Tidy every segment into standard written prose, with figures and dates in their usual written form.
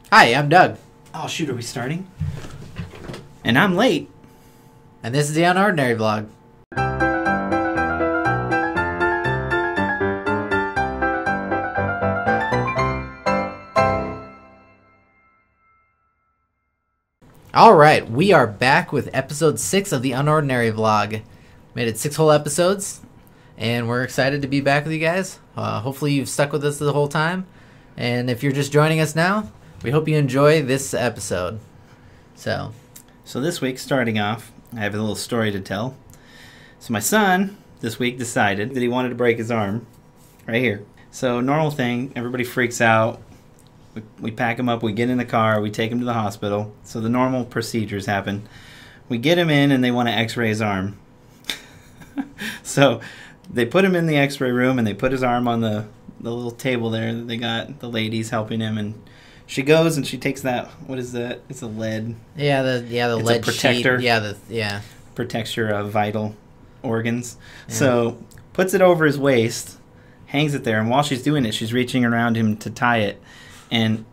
Hi, I'm Doug. Oh, shoot, are we starting? And I'm late. And this is the Unordinary vlog. Alright, we are back with episode 6 of the Unordinary vlog. Made it 6 whole episodes, and we're excited to be back with you guys. Hopefully you've stuck with us the whole time. And if you're just joining us now, we hope you enjoy this episode. So this week, starting off, I have a little story to tell. So my son, this week, decided that he wanted to break his arm. Right here. So normal thing, everybody freaks out. We pack him up, we get in the car, we take him to the hospital. So the normal procedures happen. We get him in and they want to x-ray his arm. So they put him in the x-ray room and they put his arm on the little table there that they got, the ladies helping him, and she goes and she takes that, what is that? It's a lead. Yeah, the it's lead a protector. sheet. Protects your vital organs. Yeah. So puts it over his waist, hangs it there, and while she's doing it, she's reaching around him to tie it. And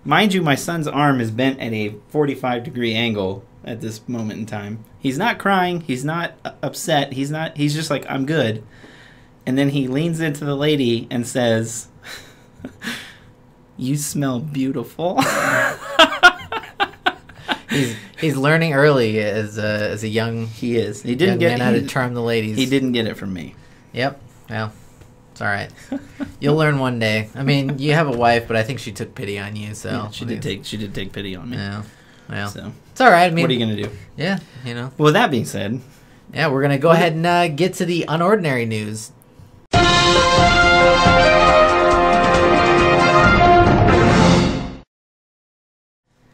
mind you, my son's arm is bent at a 45-degree angle at this moment in time. He's not crying. He's not upset. He's just like, I'm good. And then he leans into the lady and says, "You smell beautiful." He's learning early as a young. He is. He didn't get man how to charm the ladies. He didn't get it from me. Yep. Well, it's all right. You'll learn one day. I mean, you have a wife, but I think she took pity on you. So yeah, she did take pity on me. Yeah. Well, so it's all right. I mean, what are you gonna do? Yeah, you know. Well, with that being said, yeah, we're gonna go ahead and get to the Unordinary news.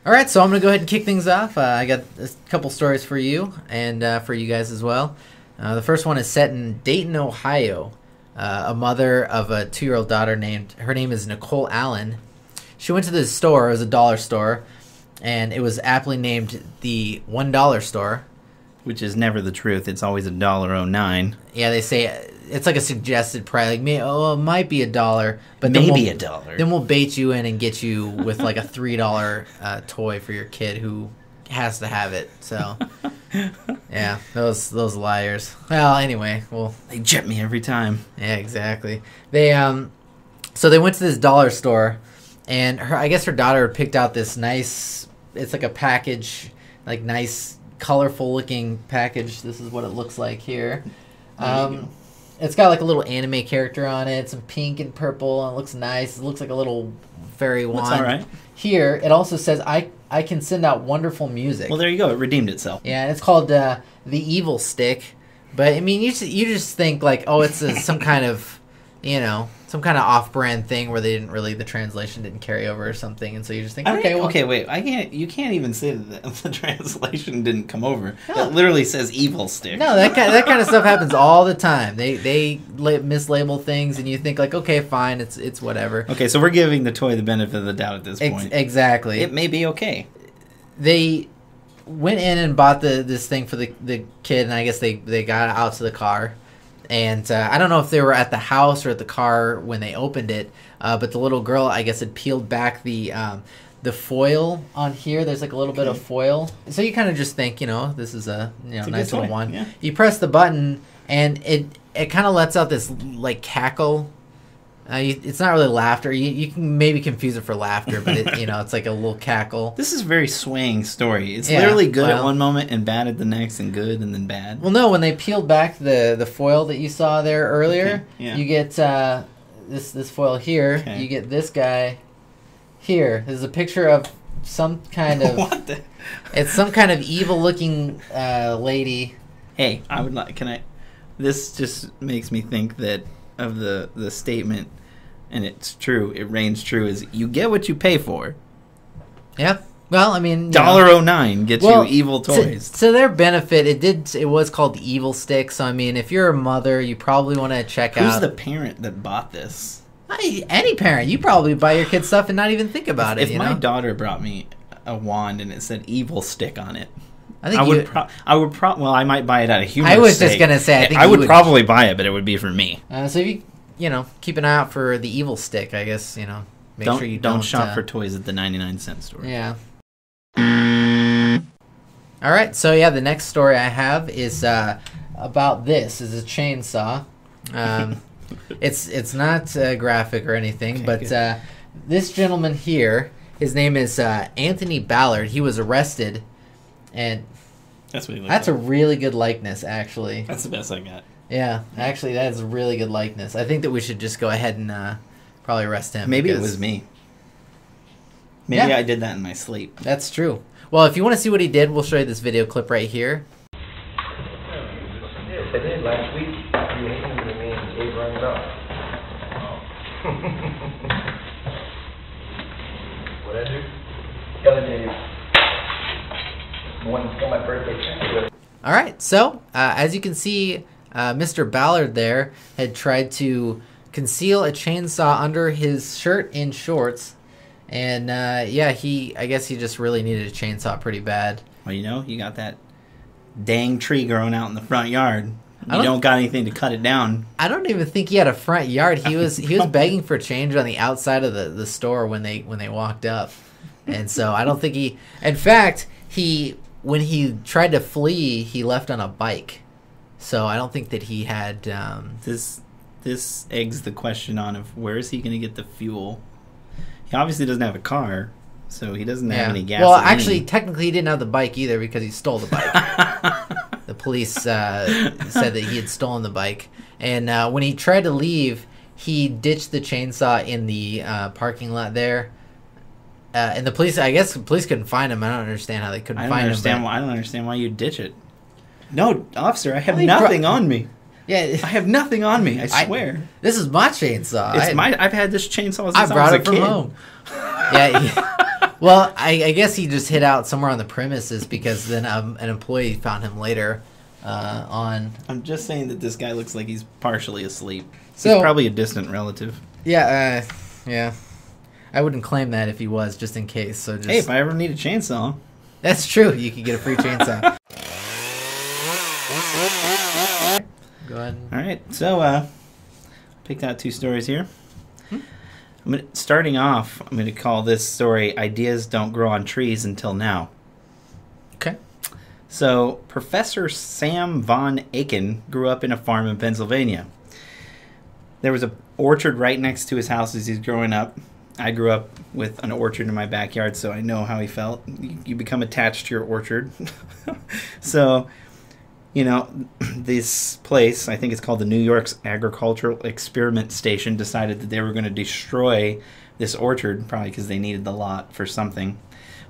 Alright, so I'm going to go ahead and kick things off. I got a couple stories for you and for you guys as well. The first one is set in Dayton, Ohio. A mother of a 2-year-old daughter her name is Nicole Allen. She went to the store, it was a dollar store, and it was aptly named the $1 store. Which is never the truth. It's always $1.09. Yeah, they say it's like a suggested price. Like, it might be $1, but maybe $1. Then we'll bait you in and get you with like a $3 toy for your kid who has to have it. So, yeah, those liars. Well, anyway, they jet me every time. Yeah, exactly. They so they went to this dollar store, and I guess her daughter picked out this nice. It's like a package, like nice, colorful looking package. This is what it looks like here. It's got like a little anime character on it, some pink and purple, and it looks nice. It looks like a little fairy wand. That's all right. Here, it also says, I can send out wonderful music. Well, there you go. It redeemed itself. Yeah, and it's called the Evil Stick. But, I mean, you just think, like, oh, it's some kind of, some kind of off-brand thing where the translation didn't carry over or something. And so you just think, wait, you can't even say that the translation didn't come over. No. It literally says evil stick. No, that kind of stuff happens all the time. They mislabel things, and you think, like, okay, fine, it's whatever. Okay, so we're giving the toy the benefit of the doubt at this point. Exactly. It may be okay. They went in and bought this thing for the kid, and I guess they got it out to the car. And I don't know if they were at the house or at the car when they opened it, but the little girl, I guess, had peeled back the foil on here. There's like a little bit of foil. So you kind of just think, this is a nice little one. Yeah. You press the button, and it kind of lets out this like cackle. It's not really laughter. You can maybe confuse it for laughter, but it's like a little cackle. This is a very swaying story. It's literally good at one moment and bad at the next, and good and then bad. Well, no, when they peeled back the foil that you saw there earlier, you get this foil here. Okay. You get this guy here. There's a picture of some kind of what the? It's some kind of evil-looking lady. Hey, I would like. Can I? This just makes me think that. Of the statement, and it's true, it reigns true, is you get what you pay for. Yeah. Well, I mean, $1.09 gets you evil toys. To their benefit, it was called the Evil Stick. So I mean, if you're a mother, you probably want to check out. Who's the parent that bought this? Any parent, you probably buy your kid stuff and not even think about it. If my daughter brought me a wand and it said Evil Stick on it, I would well, I might buy it out of humor. I was just gonna say, I would probably buy it, but it would be for me. So if you keep an eye out for the Evil Stick, I guess make sure you don't shop for toys at the 99-cent store. Yeah. All right, so yeah, the next story I have is about this. Is a chainsaw. It's not graphic or anything, okay, but this gentleman here, his name is Anthony Ballard. He was arrested, and that's what he looks that's like. A really good likeness, actually. That's the best I got. Yeah, actually, that is a really good likeness. I think that we should just go ahead and probably arrest him. Maybe it was me. Maybe I did that in my sleep. That's true. Well, if you want to see what he did, we'll show you this video clip right here. I did last week. You hated me and Abe rang it up. What'd I do? The other day, when it's my birthday. All right, so as you can see, Mr. Ballard there had tried to conceal a chainsaw under his shirt and shorts. And, yeah, I guess he just really needed a chainsaw pretty bad. Well, you got that dang tree growing out in the front yard. You don't got anything to cut it down. I don't even think he had a front yard. He was begging for change on the outside of the store when they walked up. And so I don't think he... In fact, when he tried to flee, he left on a bike. So I don't think that he had... This eggs the question on of where is he going to get the fuel? He obviously doesn't have a car, so he doesn't have any gas. Well, actually, technically, he didn't have the bike either because he stole the bike. The police said that he had stolen the bike. And when he tried to leave, he ditched the chainsaw in the parking lot there. And I guess the police couldn't find him. I don't understand how they couldn't find him. I don't understand why you ditch it. No, officer, I have nothing on me. Yeah, I have nothing on me. I swear. This is my chainsaw. I've had this chainsaw since I brought it from home. Yeah. Well, I guess he just hid out somewhere on the premises because then an employee found him later on. I'm just saying that this guy looks like he's partially asleep. So, he's probably a distant relative. Yeah. Yeah. I wouldn't claim that if he was, just in case. So hey, if I ever need a chainsaw, that's true. You could get a free chainsaw. Go ahead. All right, so picked out two stories here. Starting off, I'm going to call this story "Ideas Don't Grow on Trees Until Now." Okay. So, Professor Sam Von Aken grew up in a farm in Pennsylvania. There was an orchard right next to his house as he was growing up. I grew up with an orchard in my backyard, so I know how he felt. You become attached to your orchard. So, this place, I think it's called the New York's Agricultural Experiment Station, decided that they were going to destroy this orchard, probably because they needed the lot for something.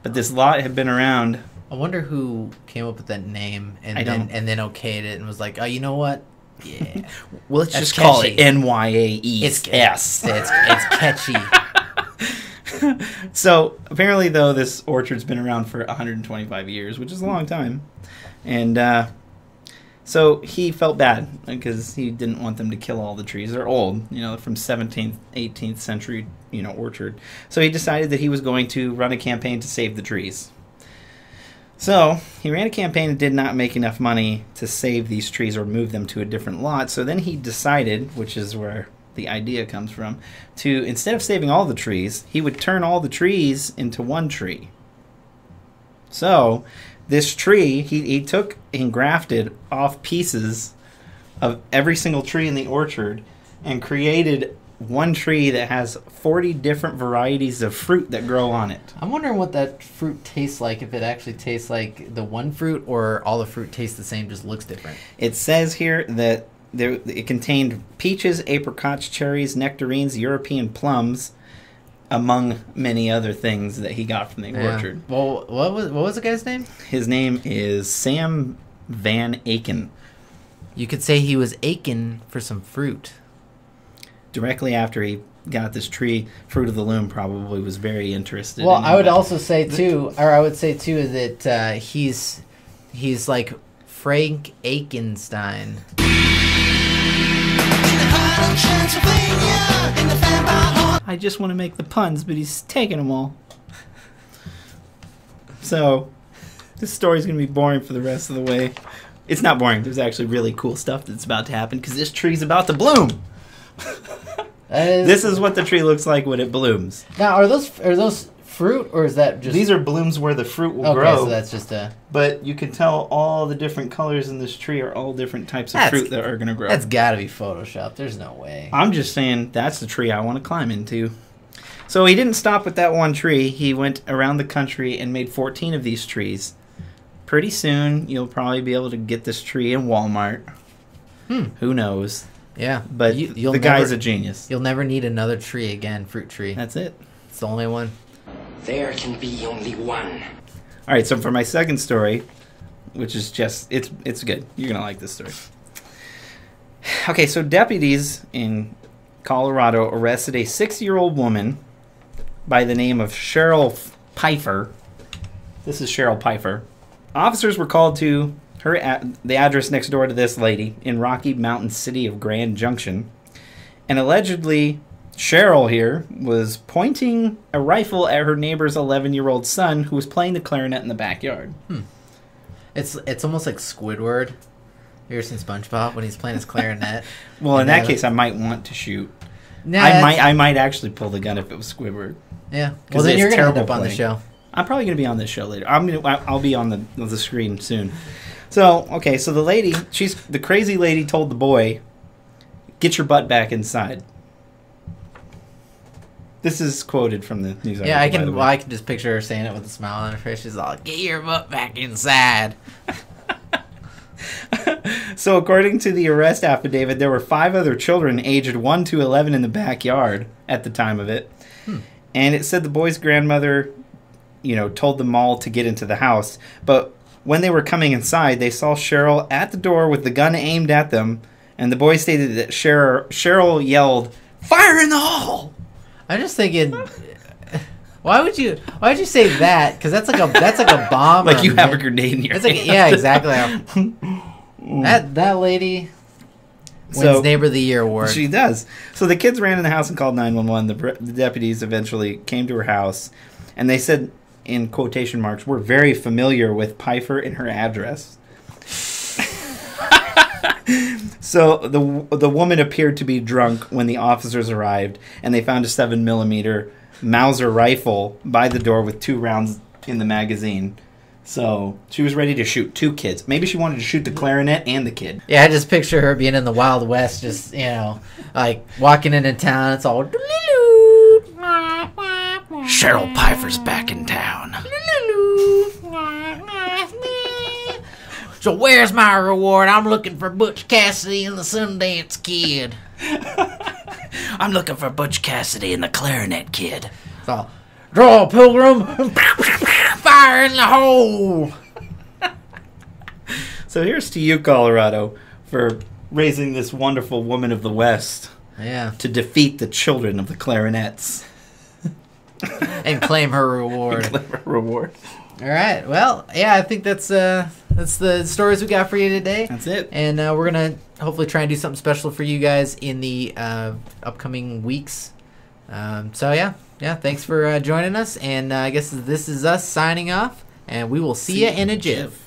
But this lot had been around. I wonder who came up with that name and then okayed it and was like, oh, you know what? Yeah. Well, let's just call it NYAE. It's catchy. So, apparently, though, this orchard's been around for 125 years, which is a long time. And so he felt bad because he didn't want them to kill all the trees. They're old, from 17th, 18th century, orchard. So he decided that he was going to run a campaign to save the trees. So he ran a campaign and did not make enough money to save these trees or move them to a different lot. So then he decided, which is where the idea comes from, to, instead of saving all the trees, he would turn all the trees into one tree. So this tree, he took and grafted off pieces of every single tree in the orchard and created one tree that has 40 different varieties of fruit that grow on it. I'm wondering what that fruit tastes like, if it actually tastes like the one fruit or all the fruit tastes the same, just looks different. It says here that it contained peaches, apricots, cherries, nectarines, European plums, among many other things that he got from the orchard. Well, what was the guy's name? His name is Sam Van Aken. You could say he was aching for some fruit. Directly after he got this tree, Fruit of the Loom probably was very interested. Well, I would also say too, that he's like Frank Akenstein. I just want to make the puns, but he's taking them all. So, this story's going to be boring for the rest of the way. It's not boring. There's actually really cool stuff that's about to happen because this tree's about to bloom. This is what the tree looks like when it blooms. Now, are those fruit, or is that just... These are blooms where the fruit will okay, grow. so that's just a... But you can tell all the different colors in this tree are all different types of fruit that are going to grow. That's got to be Photoshopped. There's no way. I'm just saying that's the tree I want to climb into. So he didn't stop with that one tree. He went around the country and made 14 of these trees. Pretty soon, you'll probably be able to get this tree in Walmart. Who knows? Yeah. But the guy's a genius. You'll never need another tree again, fruit tree. That's it. It's the only one. There can be only one. All right, so for my second story, which is just, it's good. You're going to like this story. Okay, so deputies in Colorado arrested a 6-year-old woman by the name of Cheryl Pfeiffer. This is Cheryl Pfeiffer. Officers were called to the address next door to this lady in Rocky Mountain city of Grand Junction. And allegedly, Cheryl here was pointing a rifle at her neighbor's 11-year-old son who was playing the clarinet in the backyard. It's almost like Squidward. You ever seen SpongeBob when he's playing his clarinet? Well, in that case, I might want to shoot. Nah, I might actually pull the gun if it was Squidward. Yeah. Well, then you're going to end up on the show. I'm probably going to be on this show later. I'll be on the screen soon. So, okay, so the lady, the crazy lady told the boy, "Get your butt back inside." This is quoted from the news article. Yeah, I can just picture her saying it with a smile on her face. She's all, "Get your butt back inside." So, according to the arrest affidavit, there were 5 other children aged 1 to 11 in the backyard at the time of it. And it said the boy's grandmother, told them all to get into the house. But when they were coming inside, they saw Cheryl at the door with the gun aimed at them. And the boy stated that Cheryl yelled, "Fire in the hall!" I'm just thinking, why would you say that? Because that's like a bomb. Like you have a grenade in your hand. Yeah, exactly. That lady wins Neighbor of the Year award. She does. So the kids ran in the house and called 911. The deputies eventually came to her house, and they said, in quotation marks, "We're very familiar with Pfeiffer and her address." So the woman appeared to be drunk when the officers arrived, and they found a 7mm Mauser rifle by the door with 2 rounds in the magazine. So she was ready to shoot 2 kids. Maybe she wanted to shoot the clarinet and the kid. Yeah, I just picture her being in the Wild West, just, like walking into town. It's all... Cheryl Pfeiffer's back in town. So where's my reward? I'm looking for Butch Cassidy and the Sundance Kid. I'm looking for Butch Cassidy and the Clarinet Kid. So, draw, Pilgrim, fire in the hole. So here's to you, Colorado, for raising this wonderful woman of the West. Yeah. To defeat the children of the clarinets. And claim her reward. All right. Well, yeah, I think that's the stories we got for you today. That's it. And we're going to hopefully try and do something special for you guys in the upcoming weeks. So, yeah, thanks for joining us. And I guess this is us signing off. And we will see you in a jiff.